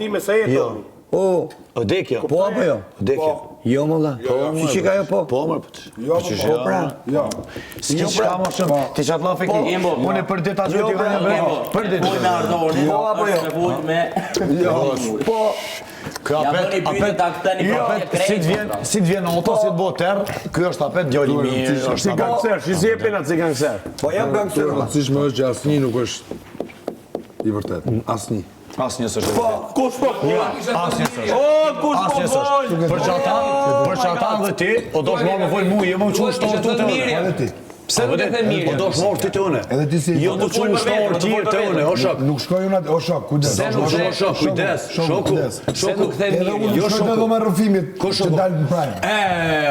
time se jeton. O dekjo. Po apo jo? Dekjo. Jo më dha. Si që ka jo po? Po më Po pra. Si që ka më shumë. Ti që atë la feki. Unë për ditë atë të kanë brejnë. Për ditë. Po në ardhoni. Po apo jo? Po. Si të vjen auto, si të bo terë, kjo është apet djali mirë. Si gangster, si jepin atë si gangster. Po jam gangster. Rëndësishme është që asnjë nuk është i vërtet. Asnjë. Asnjë s'është. Po, kush po? Asnjë s'është. O, kush po? Për çata dhe ti, o do të marrë më folë mu, je më qunë shtorë të të Edhe ti. Pse nuk e the mirë? O do të marrë ti të une. Edhe ti si. Jo do të qunë shtorë tjirë të une, o shok. Nuk shkoj unë atë, o shok, kujdes. O shok, kujdes. Shoku. Se nuk the Edhe mirë. unë Jo, shkoj edhe me rrëfimit që dalë në prajmë.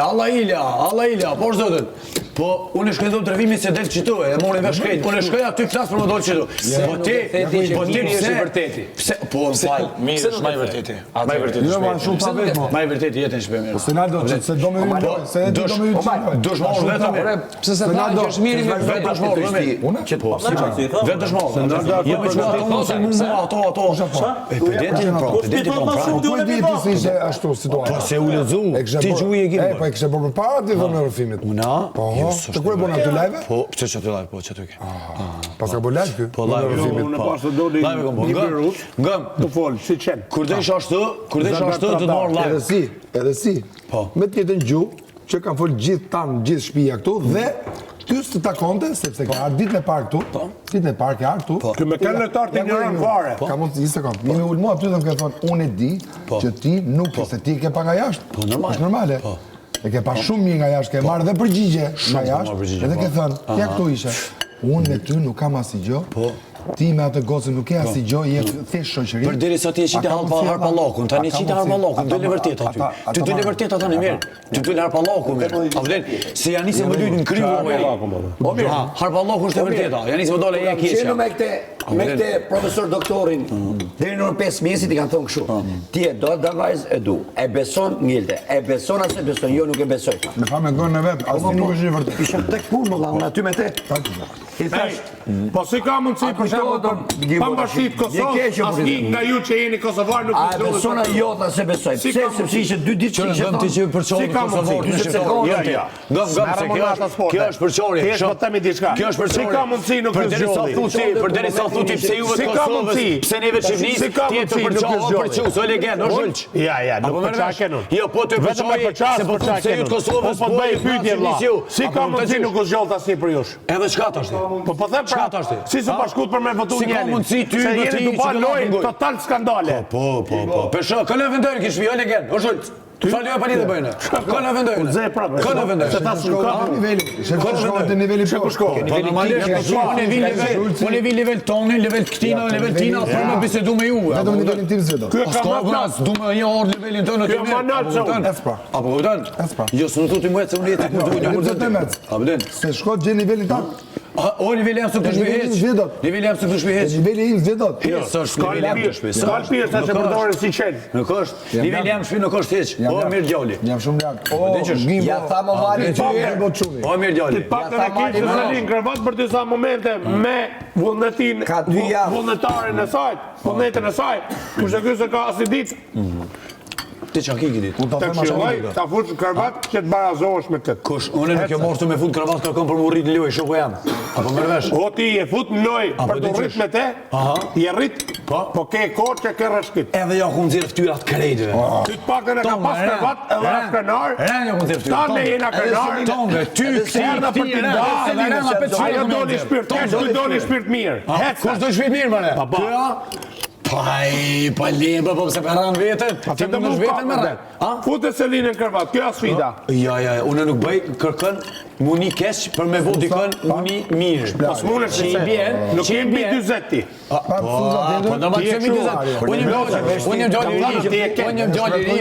Allah Ilja, por zotët. Po, unë shkoj dhëmë të rrëfimit se delë qitu, e mori vesh krejt. Unë shkoj aty flasë për më dolë qitu. Po ti është i vërteti. Po, më falë, mirë është ma i vërteti. Ma i vërteti Jo, ma shumë pa vetë, mo. Ma i vërteti jetë në shpe mirë. Senaldo, se do me hynë lojë, se do me hynë qinojë. Dush marrë vetë mirë. Pse se tha që është mirë i mirë. Vetë dush marrë vetë mirë. Unë? Po, vetë dush marrë. Jemi që ato se mu ato. E pedeti pra, pedeti pra. Po e di ti si ishte ashtu situata. Po se u lexu, ti gjuje e E, po e kishe bërë përpara ti dhënë rrëfimit. Una? Po, të ku e bën aty live? Po, pse çati live, po çati ke. Pas ka bërë live ky? Po live rrëfimit. Unë pas të doli një Beirut, Ngëm. të folë, si qenë. Kur desh ashtu, do të marr live. Edhe si. Po. Me të njëjtën gjuhë që kanë folë gjithë tanë, gjithë shtëpia këtu dhe ty s'të takonte sepse ka ardhur ditën e parë këtu. Ditën e parë ka ardhur këtu. Kë me kanë lëtar të ignorant fare. Ka mund një sekond. Jemi ulmo aty dhe më ka thonë unë e di që ti nuk se ti e ke pa nga jashtë. Po normal. Është normale. E ke pa shumë mirë nga jashtë, ke marrë dhe përgjigje nga jashtë. Edhe ke thënë, ja këtu ishe. Unë me ty nuk kam asgjë. Po. Ti me atë gocën nuk ke asgjë, je thjesht shoqëri. Përderisa ti e qite harpallakun, tani qite harpallakun, dole vërtet aty. Ty dole vërtet ata në mirë. Ty dole harpallakun mirë. A vlen, se janë nisë më lyjnë në kryu. Po mirë. Harpallakun është e vërteta. Janë nisë më dole e keqja. Qenu me këte profesor doktorin, deri në 5 mjesit i kanë thonë kështu. Ti e do të vajzë e du. E beson ngilte. E beson as e beson, jo nuk e besoj. Me fa me gënë në vetë, asnjë nuk është i vërtet. Isha tek punë më dha, unë aty me te. I thash, Po si ka mundësi për shembull pambashit Kosovë, asnjë nga ju që jeni kosovar nuk a e besona jota se besoj. Pse sepse ishte 2 ditë që ishte Ngëm ti që përçori kosovar në shqiptar. Ngëm kjo është përçori. Thjesht po themi diçka. Kjo është përçori. Si ka mundësi nuk është zgjolli. Përderisa thuti pse juve të Kosovës, pse neve çivnis, ti e të përçu, so legend, o zhulç. Ja, nuk përçaqen unë. Jo, po të përçoj, se po pse ju të Kosovës po bëj pyetje vëlla. Si ka mundësi nuk është zgjoll asnjë për jush? Edhe çka tash ti? Po them pra, si s'u bashkuat për me votu Si ka njëri. mundësi ty Se me jeni ti të bën lojë total skandale. Po. Pesho, kënë vendojnë kish vjo legend, o zhulç. Falë pa lidhje bëjnë. Kënë vendojnë. Ze prapë. Kënë vendojnë. Se ta Ka niveli. Shkon te niveli po. Unë e vi level tonë, level këtina, level tina, për me bisedu me ju. Vetëm nivelin tim s'vedo. Ky ka Ska më gras, du me një orë levelin tonë të Kjo më nalë që unë. Espra. Apo kupton? Espra. Jo, s'u thotë më se unë jetë kur duhet, kur duhet. A vlen? Se shko gjë nivelin tan. O niveli jam se të shpihet. Niveli jam se të shpihet. Niveli im s'vedo. Jo, s'është niveli jam të shpihet. Ska lpirë sa që përdoren si qenë. Nuk është. Niveli jam shpihet nuk është hiç. O mirë djali. Jam shumë lart. O, diqesh. ja tha më marri ty. O mirë djali. Pak të keqë se linë kravat për disa momente me vullnetin, Ka 2 javë. vullnetaren e saj, vullnetin e saj, kurse ky se ka asnjë ditë. Ti çka ke ditë? Të këshilloj, ta fush kravat që të barazohesh me këtë. Kush, unë nuk e mortu me fut kravat kërkon për më rrit në lojë, shoku jam. Apo më rvesh? O ti e fut në lojë për të rrit me te, i rrit, po ke kohë që ke rreshkit. Edhe ja ku nxjerr fytyrat krejtëve. Ty të pakën e ka pas kravat edhe as krenar. Rënë ku nxjerr fytyrat. Tanë jena krenar. Tonë, ty Erdha për t'i ndarë. Ajo doli shpirt, ky doli shpirt mirë. Kush do shpirt mirë mëre? Pa lemba, po se përran vetën. Ti më nësh vetën më rrë. Fute Selinën kravat, kjo është sfida. Ja, unë nuk bëj kërkën muni keq për me vot dikën muni mirë. Po s'munesh se nuk je mbi 40 ti. Po normal se mbi 40. Unë jam djalë i ri,